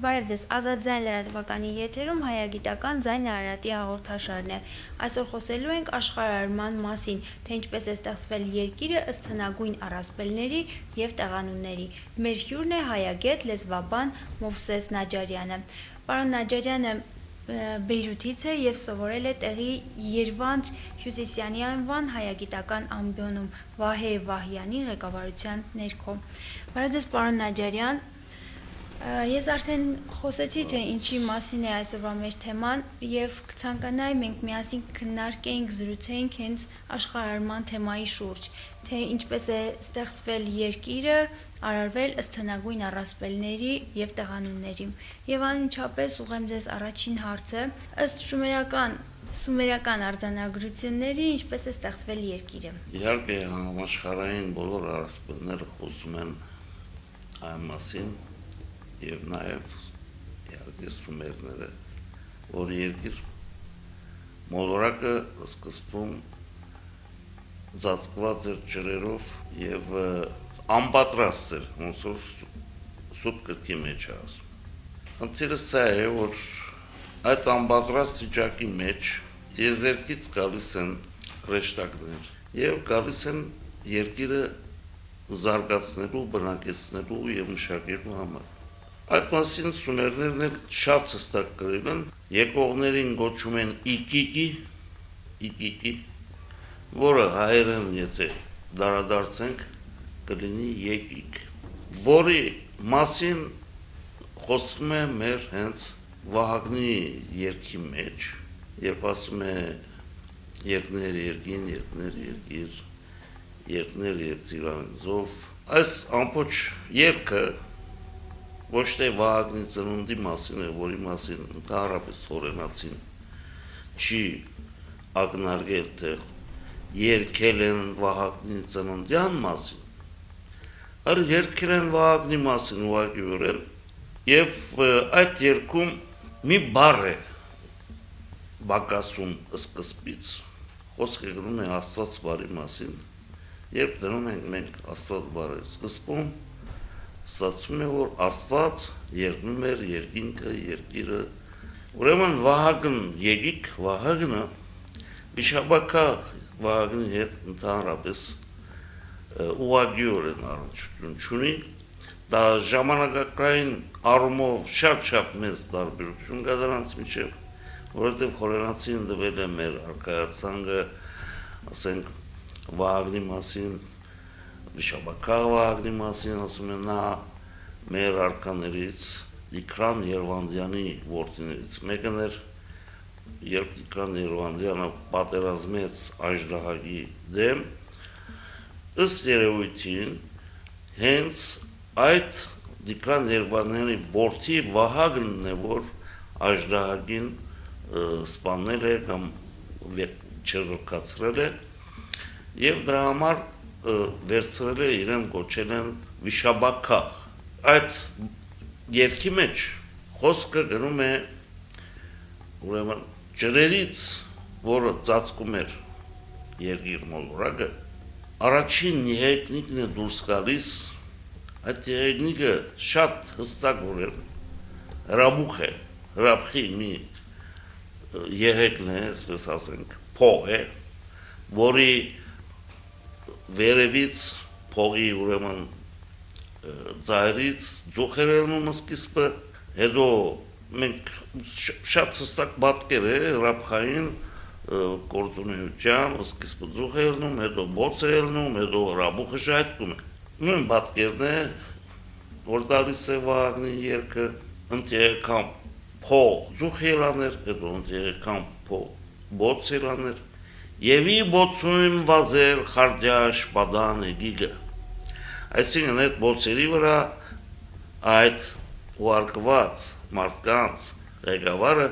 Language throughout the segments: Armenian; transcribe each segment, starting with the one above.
Բարև ձեզ, Ազատ ձայն լրատվականի եթերում հայագիտական ձայն Արարատի հաղորդաշարն է։ Այսօր խոսելու ենք աշխարհարման մասին, թե ինչպես է ստեղծվել երկիրը ըստ հնագույն առասպելների եւ տեղանունների։ Մեր հյուրն է հայագետ, լեզվաբան Մովսես Նաջարյանը։ Պարոն Նաջարյանը Բեյրութից է եւ սովորել է տեղի Երվանդ Հյուսիսյանի անվան հայագիտական ամբիոնում Վահե Վահյանի ղեկավարության ներքո։ Բարև ձեզ, պարոն Նաջարյան։ Ես արդեն խոսեցի, թե ինչի մասին է այսօրվա մեր թեման եւ կցանկանայի մենք միասին քննարկենք, զրուցենք հենց աշխարհարման թեմայի շուրջ, թե ինչպես է ստեղծվել երկիրը, արարվել ըստ հնագույն առասպելների եւ տեղանունների։ Եվ անմիջապես ուղղեմ ձեզ առաջին հարցը, ըստ սումերական արձանագրությունների ինչպես է ստեղծվել երկիրը։ Իհարկե համաշխարհային բոլոր առասպելները խոսում են այն մասին եւ նաեւ իհարկե սումերները, որ երկիր մոլորակը սկզբում ծածկված էր ջրերով եւ անպատրաստ էր, ոնց որ սուտ կրկի մեջ է ասում։ Խնդիրը սա է, որ այդ անպատրաստ վիճակի մեջ դիեզերքից գալիս են ռեշտակներ եւ գալիս են երկիրը զարգացնելու, բնակեցնելու եւ մշակելու համար։ Այդ մասին սումերներն էլ շատ հստակ գրել են, եկողներին գոչում են Իկիկի, որը հայերեն եթե դարադարձենք կլինի Եկիկ, որի մասին խոսվում է մեր հենց Վահագնի երգի մեջ, երբ ասում է երկներ երկին, երկներ երկիր, երկներ երկիր անձով, այս ամբողջ երգը ոչ թե Վահագնի ծնունդի մասին է, որի մասին ընդհանրապես հորենացին չի ակնարկել, թե երգել են Վահագնի ծննդյան մասին, այլ երգել են Վահագնի մասին ուղղակիորեն, եւ այդ երգում մի բառ է բակասում սկզբից, խոսքը գնում է Աստված բարի մասին, երբ դնում ենք մենք Աստված բարի սկզբում, ստացվում է, որ Աստված երկնում էր երկինքը, երկիրը, ուրեմն Վահագն Եկիկ, Վահագնը վիշապակա Վահագնի հետ ընդհանրապես ուղղակիորեն առնչություն չունի, դա ժամանակակային առումով շատ մեծ տարբերություն կա դրանց միջև, որովհետև խորենացին տվել է մեր արքայացանկը, ասենք Վահագնի մասին, վիշապակա Վահագնի մասին ասում է նա մեր արքաներից Տիգրան Երվանդյանի որդիներից մեկն էր, երբ Տիգրան Երվանդյանը պատերազմեց Աժդահակի դեմ, ըստ երևույթին հենց այդ Տիգրան Երվանդյանի որդի Վահագնն է, որ Աժդահակին սպանել է կամ չեզոքացրել է եւ դրա համար վերցրել է իրեն կոչել են վիշապակա։ Այդ երգի մեջ խոսքը գրում է ուրեմն ջրերից, որը ծածկում էր երկիր մոլորակը, առաջին եղեգնիկն է դուրս գալիս, այդ եղեգնիկը շատ հստակ որ հրաբուխ է, հրաբխի մի եղեգն է, այսպես ասենք, փող է, որի վերևից փողի ուրեմն ծայրից ձուխեր ելնում սկիզբը, հետո մենք շատ հստակ պատկեր է հրաբխային գործունեության, սկիզբը ձուխ է ելնում, հետո բոց է ելնում, հետո հրաբուխը ժայթքում է։ Նույն պատկերն է, որ տալիս է Վահագնի երգը, ընտեղեկան փող ձուխ ելաներ, հետո ընտեղեկան փող բոց ելաներ, Եվի բոցույն վազեր խարդյաշ բադան գիգը։ Այսինքն այդ բոցերի վրա այդ ուարկված մարդկանց ղեկավարը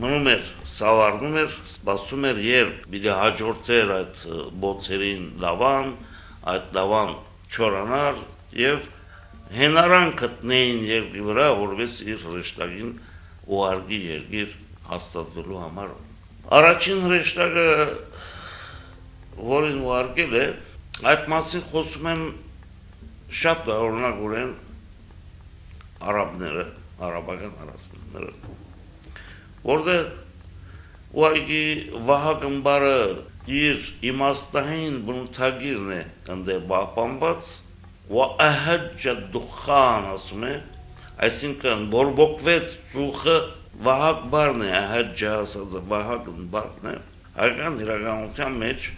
մնում էր, սավառնում էր, սպասում էր, երբ պիտի հաջորդեր այդ բոցերին լավան, այդ լավան չորանար եւ հենարան գտնեին երկրի վրա, որպես իր հրեշտակին ուղարկի երկիր հաստատվելու համար։ Առաջին հրեշտակը, որին ուղարկել է, այդ մասին խոսում են շատ օրինակորեն արաբները, արաբական առասպելները, որտեղ ուղղակի Վահագնբարը իր իմաստային բնութագիրն է ընդ պահպանված, وأهج الدخان ասում է, այսինքն բորբոքվեց ծուխը Վահագնբարն է, ահաջա ասած Վահագնբարն է, հայկական իրականության մեջ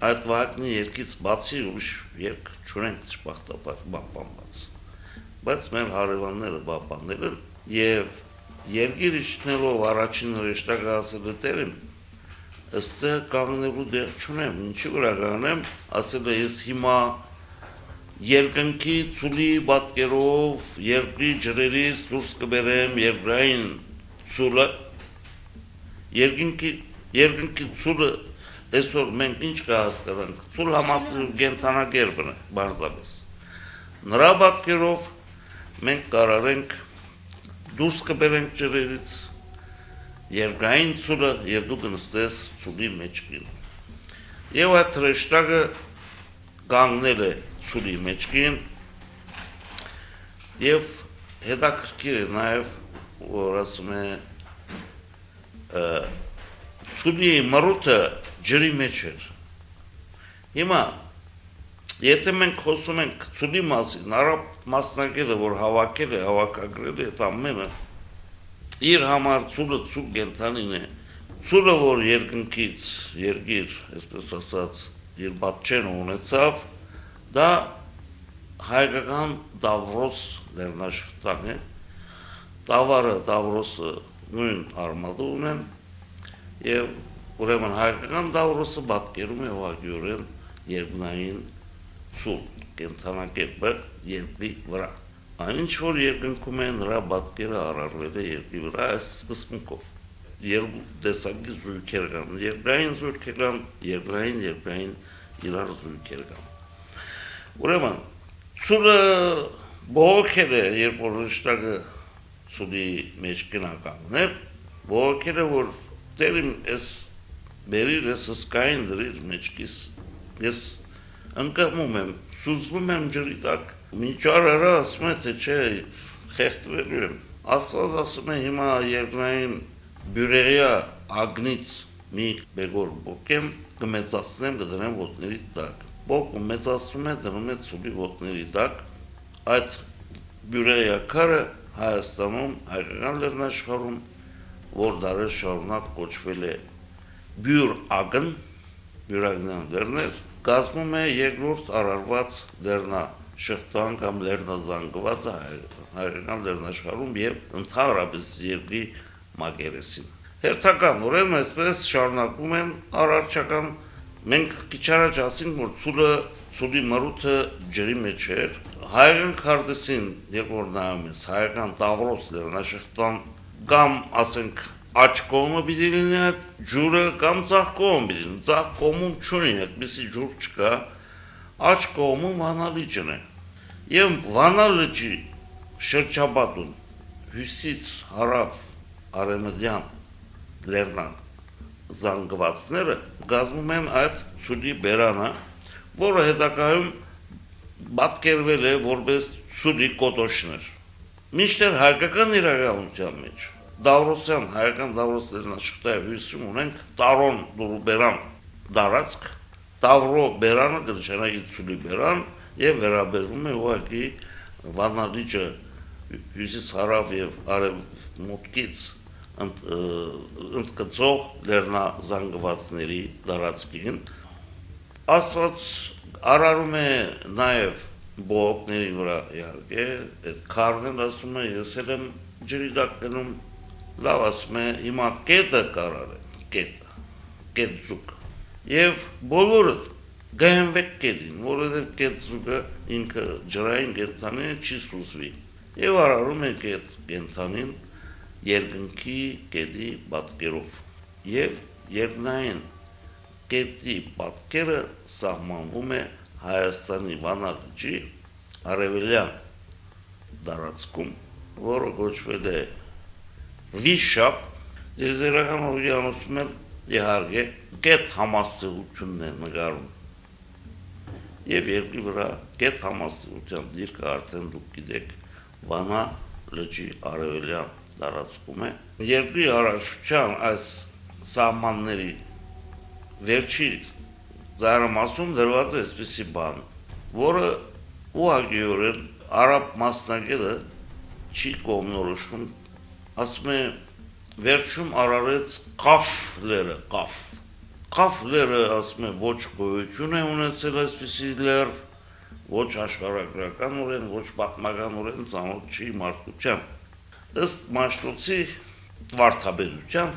այդ Վահագնի երկից բացի ուրիշ երկ չունենք ճպախտապար պահպանված, բայց մեր հարևանները պահպանել են եւ երկիր իջնելով առաջին հրեշտակը ասել է Տերին, ըստեղ կանգնելու դեղ չունեմ, ինչի վրա կանեմ, ասել է ես հիմա երկնքի ցուլի պատկերով երկրի ջրերից դուրս կբերեմ երկրային ցուլը, երկնքի ցուլը այսօր մենք ինչ կհասկանանք, ցուլ համասիրու կենթանակերպն է, բարձրապես, նրա պատկերով մենք կարարենք դուրս կբերենք ջրերից երկրային ցուլը եւ դու կնստես ցուլի մեջքին։ Եվ այդ հրեշտակը կանգնել է ցուլի մեջքին եւ հետաքրքիր է նաեւ որ ասում է ցուլի մռութը ջրի մեջ էր։ Հիմա եթե մենք խոսում ենք ցուլի մասին, արաբ մասնակետը, որ հավաքել է, հավաքագրել է այդ ամենը, իր համար ցուլը ցուլ կենթանին է, ցուլը, որ երկնքից, երկիր, այսպես ասած, իր պատճենը ունեցավ, դա հայկական Տավրոս լեռնաշխտան է, Տավարը, Տավրոսը նույն արմատը ունեն, եւ ուրեմն հայկական Տավրոսը պատկերում է ուղղակիորեն երկնային ցուլ կենթանակերպը երկրի վրա։ Այնինչ որ երկնքում է նրա պատկերը արարվել է երկրի վրա այս սկզբունքով։ Երկու տեսակի զույգեր կան, երկրային զույգեր կան, երկրային իրար զույգեր կան։ Ուրեմն ցուլը բողոքել է, երբ որ հրեշտակը ցուլի մեջ կնականգներ, բողոքել է, որ Տերին ես բերիր, ես սկային դրիր մեջքիս, ես ընկղմում եմ, սուզվում եմ ջրի տակ, մինչ արարա ասում է, թե չէ, խեղդվելու եմ, Աստված ասում է հիմա երկրային բյուրեղյա ագնից մի բեգոր բոկեմ, կմեծացնեմ, կդնեմ ոտների տակ, բոկը մեծացնում է, դնում է ցուլի ոտների տակ, այդ բյուրեղյա քարը Հայաստանում, հայկական լեռնաշխարհում, որ դարեր շարունակ կոչվել է բյուր ագն, բյուրագնյան լեռներ, կազմում է երկրորդ արարված լեռնաշղթան կամ լեռնազանգվածը հայկական լեռնաշխարհում եւ ընդհանրապես երկրի մակերեսին։ Հերթական ուրեմն այսպես շարունակում են առարչական, մենք քիչ առաջ ասինք, որ ցուլի մռութը ջրի մեջ էր, հայկական քարտեզին, երբ որ նայում ես, հայկական Տավրոս լեռնաշղթան կամ ասենք աջ կողմը պիտի լինի այդ ջուրը կամ ձախ կողմը պիտի լինի, ձախ կողմում չունի, այդպիսի ջուր չկա, աջ կողմում Վանա լիճն է։ Եվ Վանա լճի շրջապատում հյուսից հարավ արևմտյան լեռնան զանգվածները կազմում են այդ ցուլի բերանը, որը հետագայում պատկերվել է որպես ցուլի կոտոշներ։ Մինչդեռ հայկական իրականության մեջ Դավրոսյան, հայկական Դավրոս լեռնաշխտայի հյուսում ունենք Տարոն Դուրբերան դարածք, Տավրո բերանը կնշանակի ցուլի բերան եւ վերաբերվում է ուղղակի Վանա լիճը հյուսից հարավ եւ արևմուտքից ընդգծող լեռնազանգվածների դարածքին։ Աստված արարում է նաեւ բողոքների վրա իհարկե, այդ քարն ասում է ես եմ ջրի դակնում, լավ ասում է հիմա կետը կարարեն, կետ զուգ։ Եվ բոլորը գայնվեք կետին, որովհետև կետ զուգը ինքը ջրային կենթանի չի սուզվի։ Եվ արարում է կետ կենթանին երկնքի կետի պատկերով։ Եվ երկնային կետի պատկերը սահմանվում է Հայաստանի Վանա լճի արևելյան դարածքում, որը կոչվել է Վիշապ, դեզերական օրյանոցում էլ իհարկե կետ համաստեղությունն է նկարում։ Եվ երկրի վրա կետ համաստեղության դիրքը արդեն դուք գիտեք Վանա լճի արևելյան տարածքում է։ Երկրի հարաշության այս սահմանների վերջի ծայրամասում դրված է այսպիսի բան, որը ուղղակիորեն արաբ մասնագետը չի կողմնորոշում, ասում է վերջում արարեց Ղաֆ լերը, Ղաֆ լերը, ասում է, ոչ գոյություն է ունեցել այսպիսի լեր, ոչ աշխարհագրականորեն, ոչ պատմականորեն ծանոթ չի մարդկության։ Ըստ Մաշտոցի վարդապետության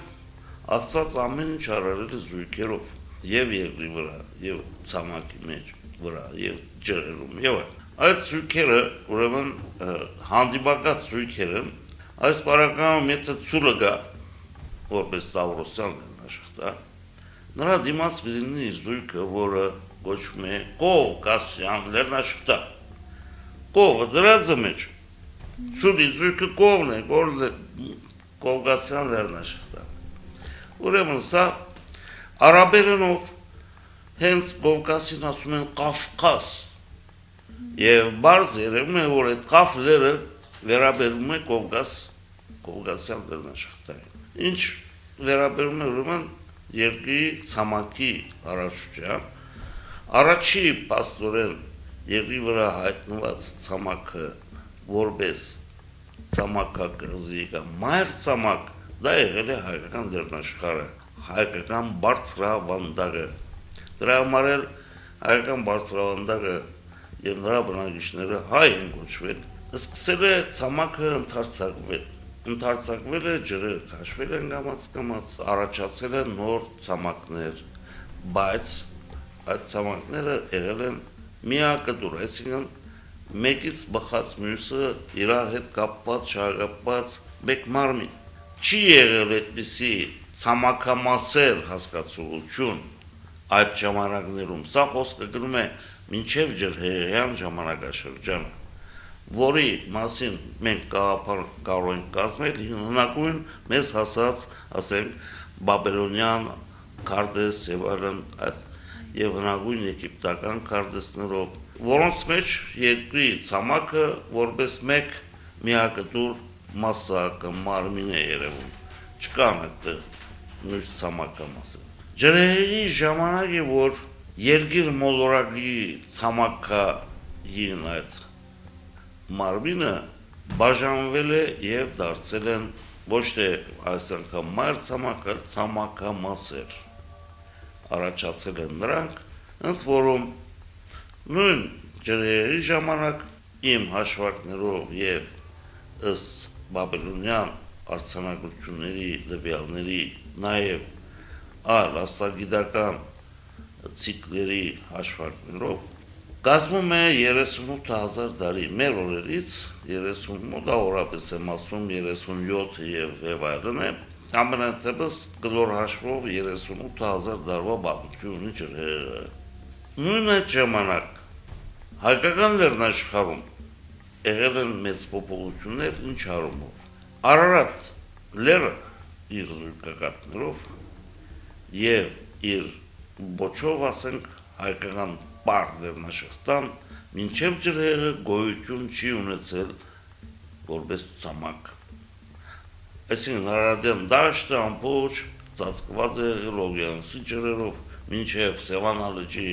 Աստված ամեն ինչ արարել է զույգերով, եւ երկրի վրա, եւ ցամաքի մեջ վրա, եւ ջրերում, եւ այդ զույգերը, ուրեմն հանդիպակաց զույգերը, այս պարագայում եթե ցուլը գա, որպես Տավրոսյան աշխատա, նրա դիմաց լինի զույգը, որը կոչվում է Կովկասյան լեռնաշղթա։ Կովը դրածը մեջ, ցուլի զույգը կովն է, Կովկասյան լեռնաշղթա։ Ուրեմն սա արաբերենով հենց Կովկասին ասում են Կավկաս, եւ բարձ երևում է, որ այդ Ղաֆ լերը վերաբերում է Կովկասյան լեռնաշղթային։ Ինչ վերաբերում է ուրեմն երկրի ցամաքի հարաշության, առաջի պաստորեն երկրի վրա հայտնված ցամաքը որպես ցամաքակղզի կամ մայր ցամաք, դա եղել է հայկական լեռնաշխարհը, հայկական բարձրավանդակը։ Դրա համար էլ հայկական բարձրավանդակը եւ նրա բնակիչները հայ են կոչվել, սկսել է ցամաքը ընդարձակվել է ջրերը քաշվել են կամաց, առաջացել են նոր ցամաքներ, բայց այդ ցամաքները եղել են միակտուր, այսինքն մեկից բխած մյուսը իրար հետ կապված, շահագապված մեկ մարմին։ Չի եղել այդպիսի ցամաքամասեր հասկացողություն այդ ժամանակներում, սա խոսքը գնում է մինչև ջրհեղեղյան ժամանակաշրջանը, որի մասին մենք գաղափար կարող ենք կազմել հնագույն մեզ հասած, ասենք, բաբելոնյան քարտեզ եւ այլն, եւ հնագույն եգիպտական քարտեզներով, որոնց մեջ երկրի ցամաքը որպես մեկ միակտուր մասսա կամ մարմին է երևում, չկան այդտեղ մյուս ցամաքամասեր։ Ջրհեղեղի ժամանակ է, որ երկիր մոլորակի ցամաքային այդ մարմինը բաժանվել է եւ դարձել են ոչ թե այս անգամ մայր ցամաքը, ցամաքամասեր առաջացել են նրանք, ընդ որում նույն ջրհեղեղի ժամանակ իմ հաշվարկներով եւ ըստ բաբելոնյան արձանագրությունների տվյալների նաեւ այլ աստղագիտական ցիկլերի հաշվարկներով կազմում է 38000 տարի, մեր օրերից 30 մոտավորապես եմ ասում 37 եւ այլն է, ամենատեպս գլոր հաշվով 38000 տարվա պատմություն ունի ջրհեղեղը։ Նույն այդ ժամանակ հայկական լեռնաշխարհում եղել են մեծ փոփոխություններ ինչ առումով։ Արարատ լերը իր զույգակատներով եւ իր ոչով, ասենք, հայկական պար լեռնաշղթան մինչև ջրհեղեղը գոյություն չի ունեցել որպես ցամաք։ Այսինքն Արարատյան դաշտը ամբողջ ծածկված է Լոբյանցի ջրերով, մինչև Սևանա լճի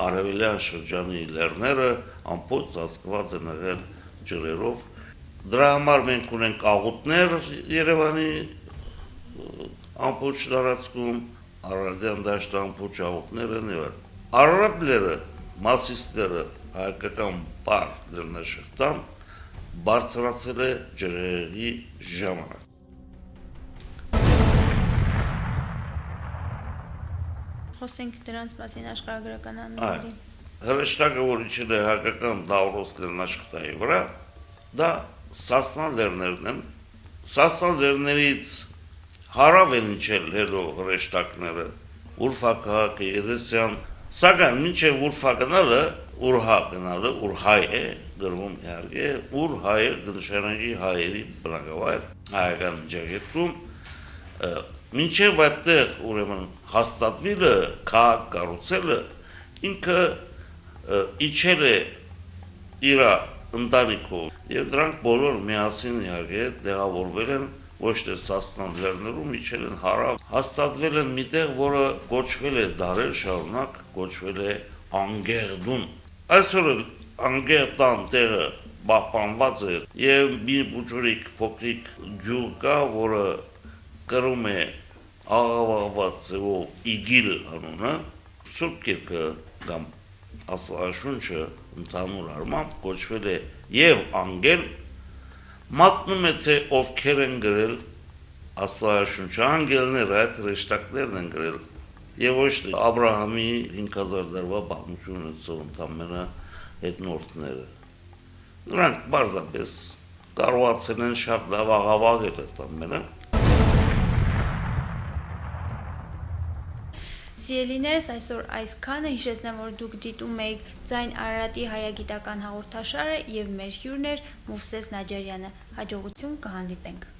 արևելյան շրջանի լեռները ամբողջ ծածկված են եղել ջրերով։ Դրա համար մենք ունենք աղուտներ Երևանի ամբողջ տարածքում, Արարատյան դաշտը ամբողջ աղուտներ են եւ Արարատ լերը, մասիստերը հայկական պար լեռնաշղթան բարձրացել է ջրհեղեղի ժամանակ։ Խոսենք դրանց մասին աշխարհագրական անունների։ Հրեշտակը, որ իջել է հայկական Տավրոս լեռնաշղթայի վրա, դա Սասնա լեռներն են։ Սասնա լեռներից հարավ են իջել հետո հրեշտակները, Ուրֆա քաղաքը, Եդեսյան, սակայն մինչև Ուրֆա գնալը, Ուրհա գնալը, Ուրհայ է գրվում իհարկե, Ուրհայը գնշարանի հայերի բնակավայր հայկական ջրերում, մինչև այդտեղ ուրեմն հաստատվելը, քաղաք կառուցելը ինքը իջել է իր ընտանիքով եւ դրանք բոլոր միասին իհարկե տեղավորվել են ոչ թե Սասնան լեռներում, իջել են հարավ, հաստատվել են միտեղ, որը կոչվել է դարեր շարունակ, կոչվել է Անգերդուն։ Այսօր Անգերդան տեղը պահպանված է եւ մի բուժուրիկ փոքրիկ գյուղ կա, որը կրում է աղավաղված ձևով Իգիլ անունը, Սուրբ Գիրքը կամ Աստվածաշունչը ընդհանուր առմամբ կոչվել է եւ Անգել, մատնում է թե ովքեր են գրել Աստվածաշունչը, անգելները, այդ հրեշտակներն են գրել եւ ոչ թե Աբրահամի 5000 դարվա պատմություն ունեցող ընդամենը հետնորդները։ Նրանք բարձրապես կարողացել են շատ լավ աղավաղել այդ ամենը։ Սիրելիներս, այսօր այսքանը, հիշեցնեմ, որ դուք դիտում եք Ձայն Արարատի հայագիտական հաղորդաշարը եւ մեր հյուրն էր Մովսես Նաջարյանը։ Հաջողություն, կհանդիպենք։